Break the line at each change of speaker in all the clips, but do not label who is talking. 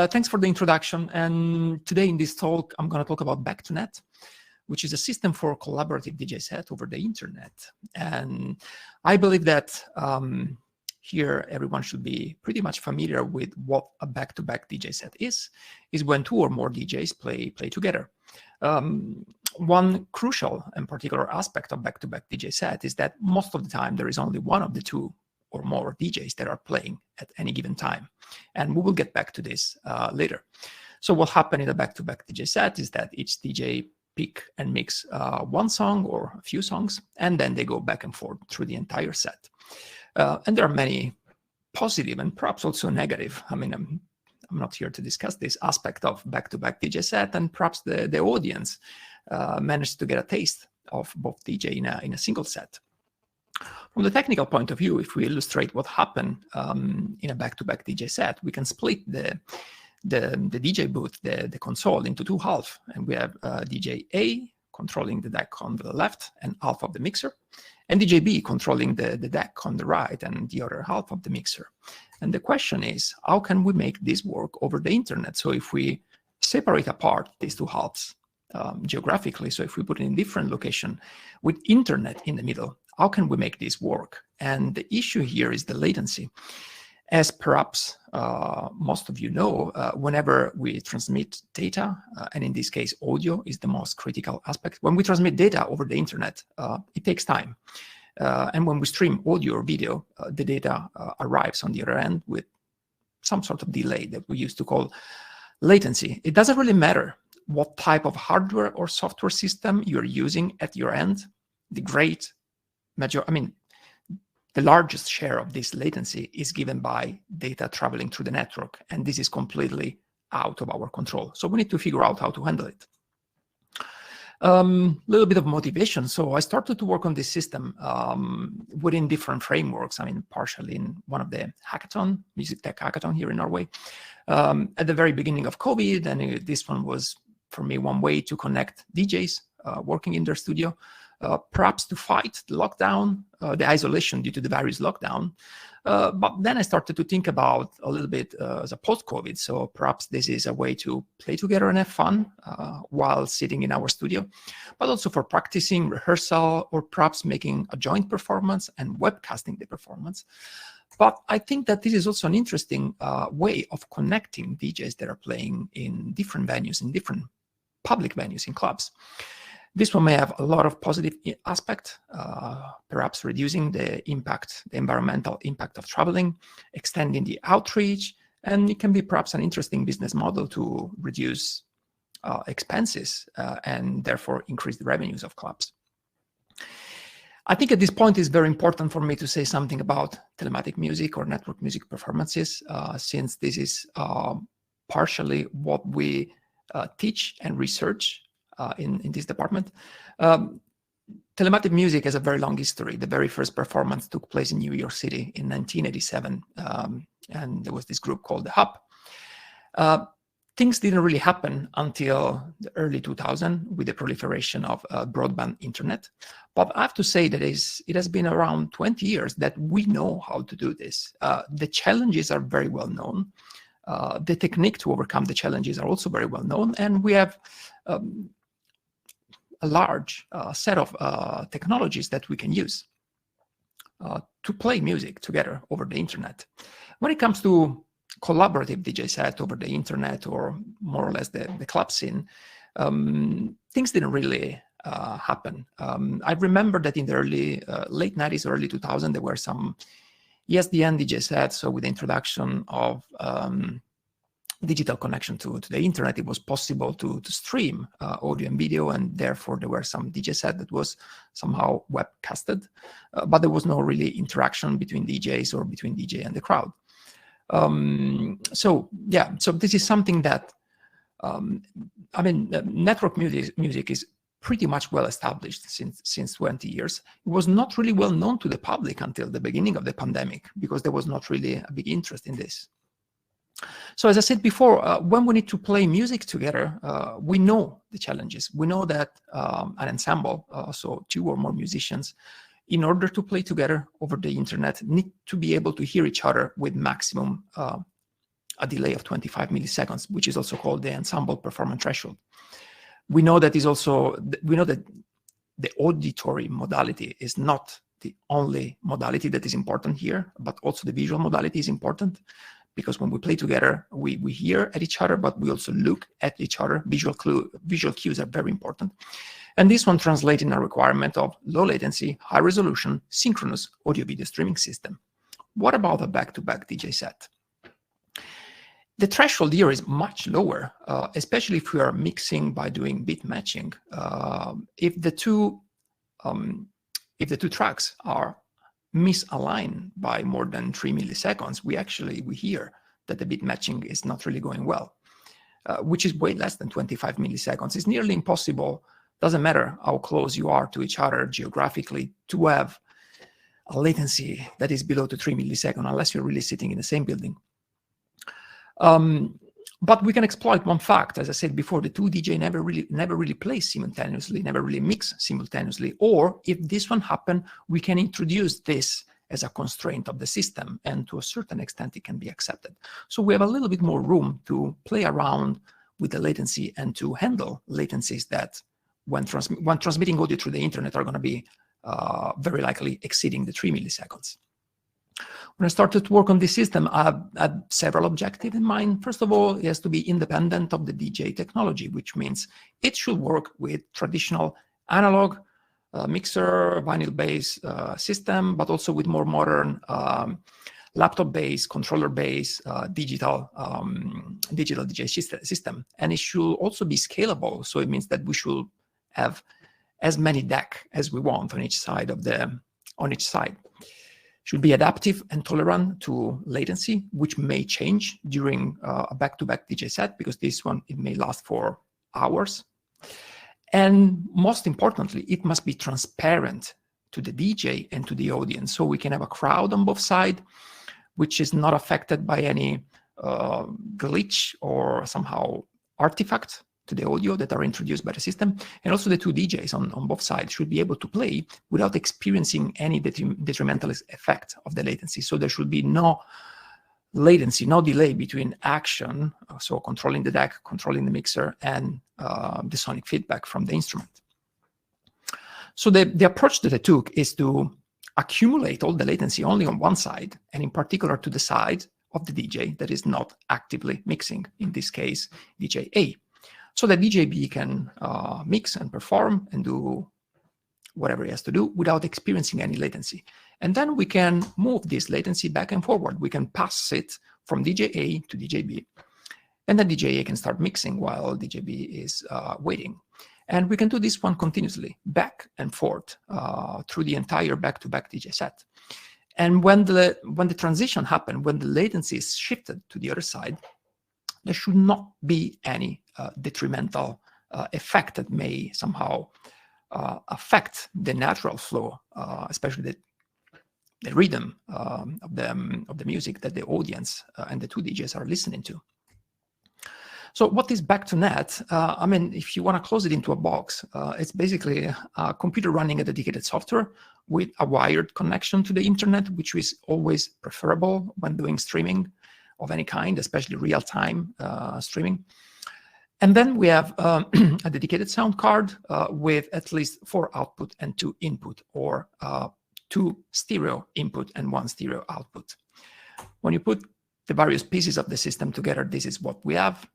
Thanks for the introduction. And today in this talk, I'm going to talk about BackToNet, which is a system for collaborative DJ set over the internet. And I believe that here everyone should be pretty much familiar with what a back-to-back DJ set is when two or more DJs play together. One crucial and particular aspect of back-to-back DJ set is that most of the time there is only one of the two or more DJs that are playing at any given time. And we will get back to this later. So what happened in a back-to-back DJ set is that each DJ pick and mix one song or a few songs, and then they go back and forth through the entire set. And there are many positive and perhaps also negative. I mean, I'm not here to discuss this aspect of back-to-back DJ set, and perhaps the audience managed to get a taste of both DJ in a single set. From the technical point of view, if we illustrate what happened in a back-to-back DJ set, we can split the DJ booth, the console, into two halves, and we have DJ A controlling the deck on the left and half of the mixer, and DJ B controlling the deck on the right and the other half of the mixer. And the question is, how can we make this work over the internet? So if we separate apart these two halves geographically, so if we put it in different location with internet in the middle, how can we make this work? And the issue here is the latency. As perhaps most of you know, whenever we transmit data, and in this case, audio is the most critical aspect. When we transmit data over the internet, it takes time. And when we stream audio or video, the data arrives on the other end with some sort of delay that we used to call latency. It doesn't really matter what type of hardware or software system you're using at your end. The largest share of this latency is given by data traveling through the network, and this is completely out of our control. So we need to figure out how to handle it. Little bit of motivation. So I started to work on this system within different frameworks. I mean, partially in one of the hackathon, music tech hackathon here in Norway, at the very beginning of COVID. And this one was, for me, one way to connect DJs working in their studio, perhaps to fight the lockdown, the isolation due to the various lockdown. But then I started to think about a little bit as a post-COVID. So perhaps this is a way to play together and have fun while sitting in our studio, but also for practicing, rehearsal, or perhaps making a joint performance and webcasting the performance. But I think that this is also an interesting way of connecting DJs that are playing in different venues, in different public venues, in clubs. This one may have a lot of positive aspect, perhaps reducing the environmental impact of traveling, extending the outreach, and it can be perhaps an interesting business model to reduce expenses and therefore increase the revenues of clubs. I think at this point it's very important for me to say something about telematic music or network music performances, since this is partially what we teach and research in this department. Telematic music has a very long history. The very first performance took place in New York City in 1987, and there was this group called The Hub. Things didn't really happen until the early 2000s with the proliferation of broadband internet. But I have to say that it has been around 20 years that we know how to do this. The challenges are very well known. The technique to overcome the challenges are also very well known, and we have a large set of technologies that we can use to play music together over the internet. When it comes to collaborative DJ set over the internet, or more or less the club scene, things didn't really happen. I remember that in the late 90s, early 2000s, there were some ESDN DJ sets. So with the introduction of digital connection to the internet, it was possible to stream audio and video, and therefore there were some DJ set that was somehow webcasted, but there was no really interaction between DJs or between DJ and the crowd. So this is something that, network music is pretty much well established since 20 years. It was not really well known to the public until the beginning of the pandemic, because there was not really a big interest in this. So as I said before, when we need to play music together, we know the challenges. We know that an ensemble, so two or more musicians, in order to play together over the internet, need to be able to hear each other with maximum a delay of 25 milliseconds, which is also called the Ensemble performance threshold. We know that the auditory modality is not the only modality that is important here, but also the visual modality is important, because when we play together, we hear at each other, but we also look at each other. Visual cues are very important. And this one translates in a requirement of low latency, high resolution, synchronous audio-video streaming system. What about a back-to-back DJ set? The threshold here is much lower, especially if we are mixing by doing bit matching. If the two tracks are misaligned by more than 3 milliseconds, we hear that the bit matching is not really going well, which is way less than 25 milliseconds. It's nearly impossible, doesn't matter how close you are to each other geographically, to have a latency that is below the 3 milliseconds, unless you're really sitting in the same building. But we can exploit one fact. As I said before, the two DJ never really play simultaneously, never really mix simultaneously. Or if this one happen, we can introduce this as a constraint of the system, and to a certain extent it can be accepted. So we have a little bit more room to play around with the latency and to handle latencies that when transmitting audio through the internet are going to be very likely exceeding the 3 milliseconds. When I started to work on this system, I had several objectives in mind. First of all, it has to be independent of the DJ technology, which means it should work with traditional analog mixer, vinyl-based system, but also with more modern laptop-based, controller-based, digital DJ system. And it should also be scalable. So it means that we should have as many DAC as we want on each side. Should be adaptive and tolerant to latency, which may change during a back-to-back DJ set, because this one, it may last for hours. And most importantly, it must be transparent to the DJ and to the audience. So we can have a crowd on both sides, which is not affected by any glitch or somehow artifact to the audio that are introduced by the system. And also the two DJs on both sides should be able to play without experiencing any detrimental effect of the latency. So there should be no latency, no delay between action, so controlling the DAC, controlling the mixer, and the sonic feedback from the instrument. So the approach that I took is to accumulate all the latency only on one side, and in particular to the side of the DJ that is not actively mixing, in this case, DJ A. So that DJ B can mix and perform and do whatever he has to do without experiencing any latency. And then we can move this latency back and forward. We can pass it from DJ A to DJ B. And then DJ A can start mixing while DJ B is waiting. And we can do this one continuously, back and forth through the entire back-to-back DJ set. And when the transition happens, when the latency is shifted to the other side, there should not be any detrimental effect that may somehow affect the natural flow, especially the rhythm of the music that the audience and the two DJs are listening to. So what is BackToNet? I mean, if you want to close it into a box, it's basically a computer running a dedicated software with a wired connection to the internet, which is always preferable when doing streaming of any kind, especially real-time streaming. And then we have a dedicated sound card with at least 4 output and 2 input, or 2 stereo input and 1 stereo output. When you put the various pieces of the system together, this is what we have.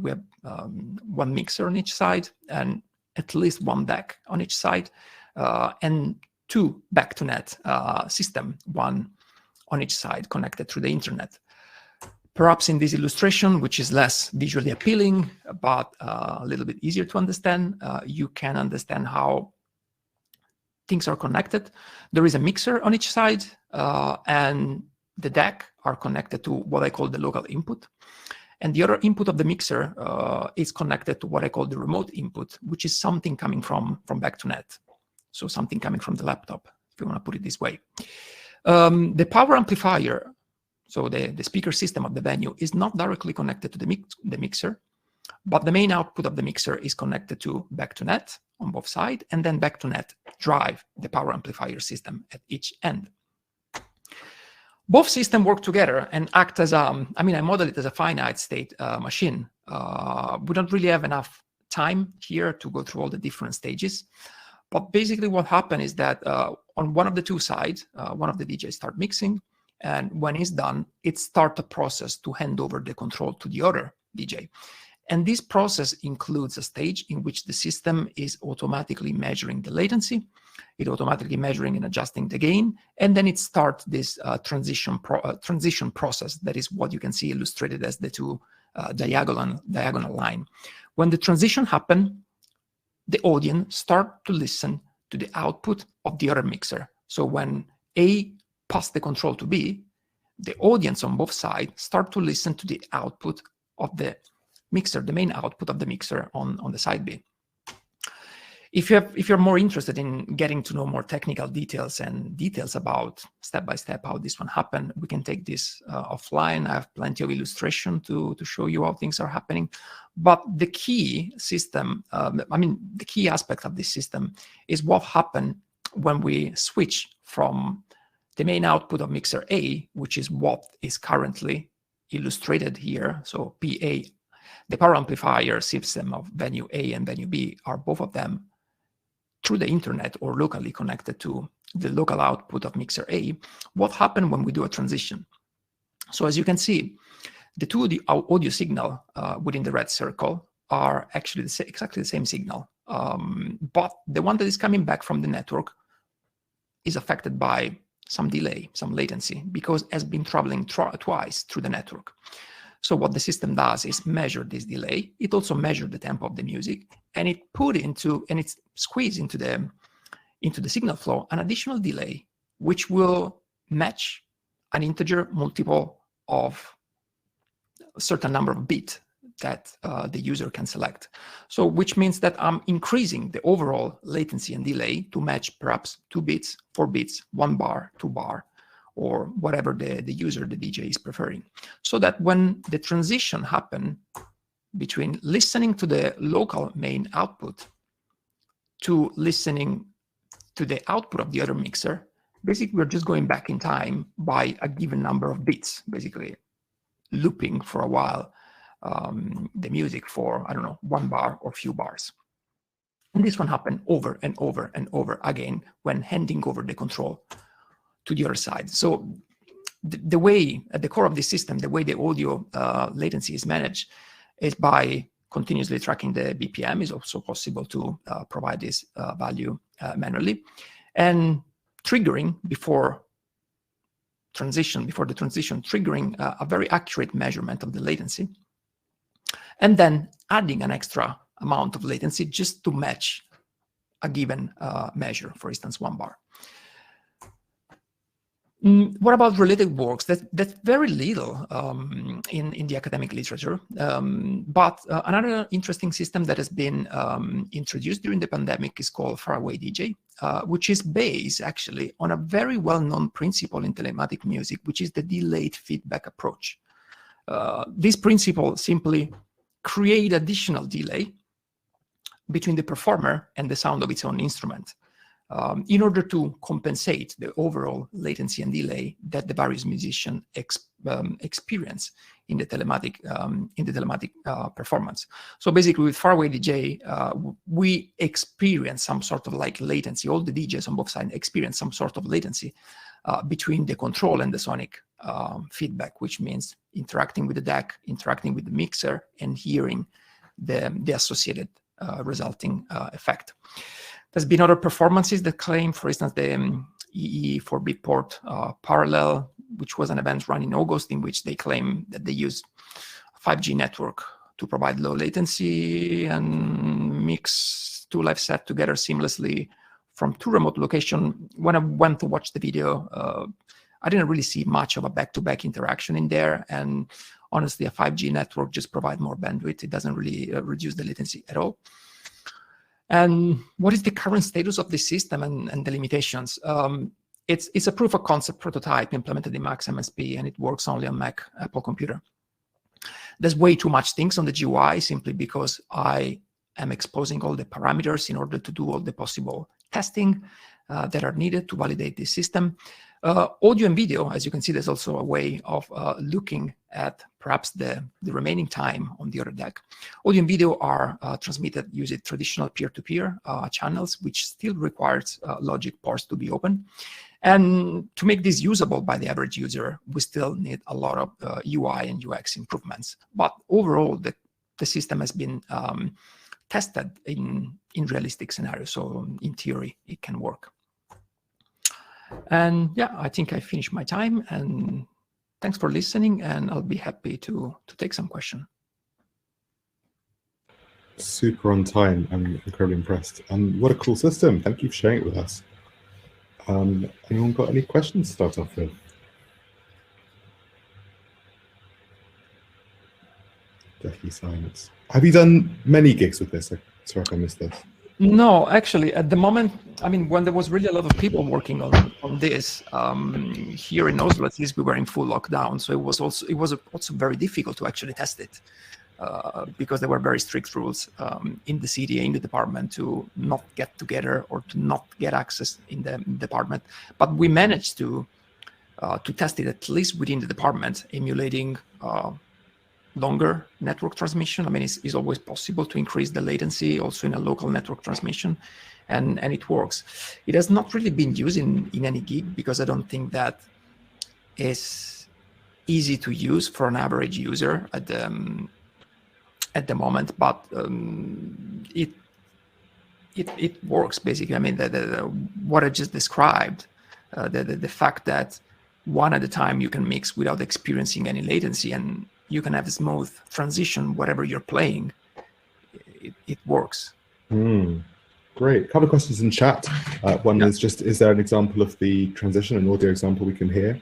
We have 1 mixer on each side and at least 1 DAC on each side, and 2 BackToNet system, 1 on each side connected through the internet. Perhaps in this illustration, which is less visually appealing, but a little bit easier to understand, you can understand how things are connected. There is a mixer on each side, and the DAC are connected to what I call the local input. And the other input of the mixer is connected to what I call the remote input, which is something coming from BackToNet. So something coming from the laptop, if you want to put it this way. The power amplifier, so the speaker system of the venue, is not directly connected to the mixer, but the main output of the mixer is connected to BackToNet on both sides, and then BackToNet drive the power amplifier system at each end. Both systems work together and act as I model it as a finite state machine. We don't really have enough time here to go through all the different stages. But basically what happened is that on one of the two sides, one of the DJs start mixing, and when it's done, it starts a process to hand over the control to the other DJ. And this process includes a stage in which the system is automatically measuring the latency, it automatically measuring and adjusting the gain, and then it starts this transition process. That is what you can see illustrated as the two diagonal line. When the transition happens, the audience start to listen to the output of the other mixer. So when A pass the control to B, the audience on both sides start to listen to the output of the mixer, the main output of the mixer on the side B. If you're more interested in getting to know more technical details about step by step how this one happened, we can take this offline. I have plenty of illustration to show you how things are happening. But the key system, the key aspect of this system is what happened when we switch from the main output of mixer A, which is what is currently illustrated here. So PA, the power amplifier system of venue A and venue B, are both of them through the internet or locally connected to the local output of mixer A. What happened when we do a transition? So as you can see, the audio signal within the red circle are actually exactly the same signal. But the one that is coming back from the network is affected by some delay, some latency, because it has been traveling twice through the network. So what the system does is measure this delay. It also measures the tempo of the music, and it squeezes into the signal flow an additional delay, which will match an integer multiple of a certain number of bits that the user can select. So which means that I'm increasing the overall latency and delay to match perhaps 2 bits, 4 bits, 1 bar, 2 bar, or whatever the user, the DJ, is preferring. So that when the transition happens between listening to the local main output to listening to the output of the other mixer, basically we're just going back in time by a given number of bits, basically looping for a while the music for, 1 bar or few bars. And this one happened over and over and over again when handing over the control to the other side. So the way, at the core of this system, the way the audio latency is managed is by continuously tracking the BPM. Is also possible to provide this value manually, and triggering before the transition, triggering a very accurate measurement of the latency, and then adding an extra amount of latency just to match a given measure, for instance, 1 bar. What about related works? That's very little in the academic literature. But another interesting system that has been introduced during the pandemic is called Faraway DJ, which is based actually on a very well-known principle in telematic music, which is the delayed feedback approach. This principle simply creates additional delay between the performer and the sound of its own instrument, in order to compensate the overall latency and delay that the various musicians experience in the telematic performance. So basically, with Faraway DJ, we experience some sort of like latency. All the DJs on both sides experience some sort of latency between the control and the sonic feedback, which means interacting with the DAC, interacting with the mixer, and hearing the associated resulting effect. There's been other performances that claim, for instance, the EE for Beatport Parallel, which was an event run in August, in which they claim that they used a 5G network to provide low latency and mix 2 live sets together seamlessly from 2 remote locations. When I went to watch the video, I didn't really see much of a back-to-back interaction in there. And honestly, a 5G network just provides more bandwidth. It doesn't really reduce the latency at all. And what is the current status of this system and the limitations? It's a proof of concept prototype implemented in Max MSP, and it works only on Mac Apple computer. There's way too much things on the GUI simply because I am exposing all the parameters in order to do all the possible testing that are needed to validate this system. Audio and video, as you can see, there's also a way of looking at perhaps the remaining time on the other deck. Audio and video are transmitted using traditional peer-to-peer channels, which still requires logic ports to be open. And to make this usable by the average user, we still need a lot of UI and UX improvements. But overall, the system has been tested in realistic scenarios. So in theory, it can work. And yeah, I think I finished my time, and thanks for listening, and I'll be happy to take some question.
Super on time. I'm incredibly impressed. And what a cool system. Thank you for sharing it with us. Anyone got any questions to start off with? Deathly silence. Have you done many gigs with this? Sorry if I missed this.
No, actually, at the moment, I mean, when there was really a lot of people working on this, here in Oslo, at least we were in full lockdown. So it was also very difficult to actually test it because there were very strict rules in the CDA, in the department, to not get together or to not get access in the department. But we managed to test it at least within the department, emulating longer network transmission. I mean, it's always possible to increase the latency also in a local network transmission, and it works. It has not really been used in any gig because I don't think that is easy to use for an average user at the moment, but it works basically. I mean, what I just described, the fact that one at a time you can mix without experiencing any latency, and you can have a smooth transition whatever you're playing. It works.
Great. A couple of questions in chat. One is just, is there an example of the transition, an audio example we can hear?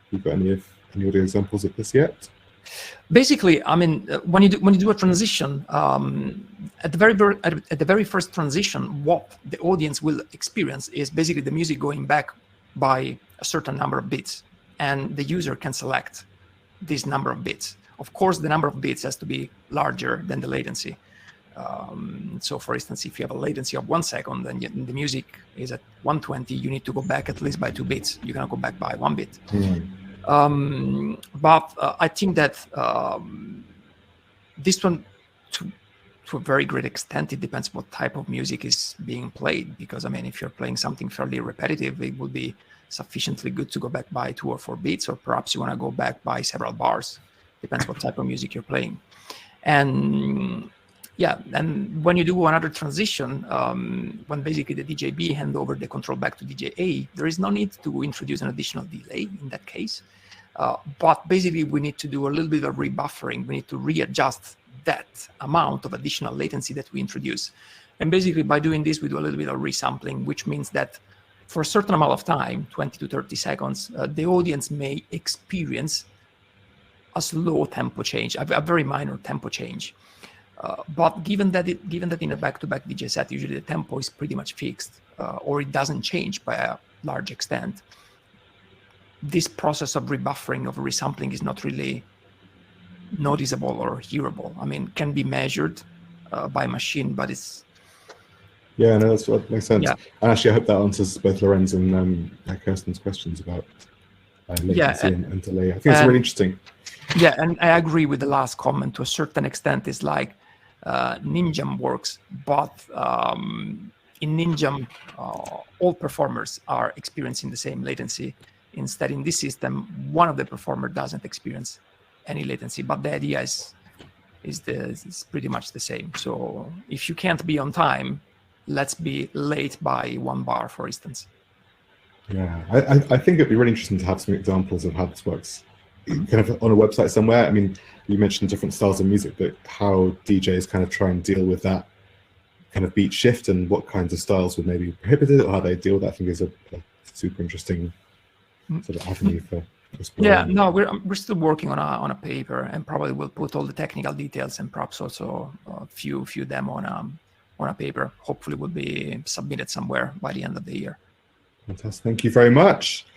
You've got any audio examples of this yet?
Basically, I mean, when you do a transition, at the very first transition, what the audience will experience is basically the music going back by a certain number of bits, and the user can select this number of bits. Of course, the number of bits has to be larger than the latency. So for instance, if you have a latency of 1 second, then the music is at 120, you need to go back at least by 2 bits. You cannot go back by 1 bit. But I think that this one, to a very great extent, it depends what type of music is being played. Because I mean, if you're playing something fairly repetitive, it will be sufficiently good to go back by 2 or 4 beats, or perhaps you want to go back by several bars. Depends what type of music you're playing. And yeah, and when you do another transition, when basically the DJ B hand over the control back to DJ A, there is no need to introduce an additional delay in that case. But basically we need to do a little bit of rebuffering. We need to readjust that amount of additional latency that we introduce. And basically by doing this, we do a little bit of resampling, which means that for a certain amount of time, 20 to 30 seconds, the audience may experience a slow tempo change, a very minor tempo change. But given that in a back-to-back DJ set, usually the tempo is pretty much fixed, or it doesn't change by a large extent, this process of rebuffering, of resampling, is not really noticeable or hearable. I mean, can be measured by machine, but it's...
Yeah, no, that's what makes sense.
Yeah.
And actually, I hope that answers both Lorenz and Kirsten's questions about latency and delay. I think it's really interesting.
Yeah, and I agree with the last comment to a certain extent. It's like Ninjam works, but in Ninjam, all performers are experiencing the same latency. Instead, in this system, one of the performers doesn't experience any latency, but the idea is pretty much the same. So if you can't be on time, let's be late by 1 bar, for instance.
Yeah, I think it'd be really interesting to have some examples of how this works kind of on a website somewhere. I mean, you mentioned different styles of music, but how DJs kind of try and deal with that kind of beat shift, and what kinds of styles would maybe be prohibited, or how they deal with that, I think is a super interesting sort of avenue for exploring.
Yeah, no, we're still working on a paper, and probably we'll put all the technical details and perhaps also a few demo on a paper. Hopefully will be submitted somewhere by the end of the year.
Fantastic. Thank you very much.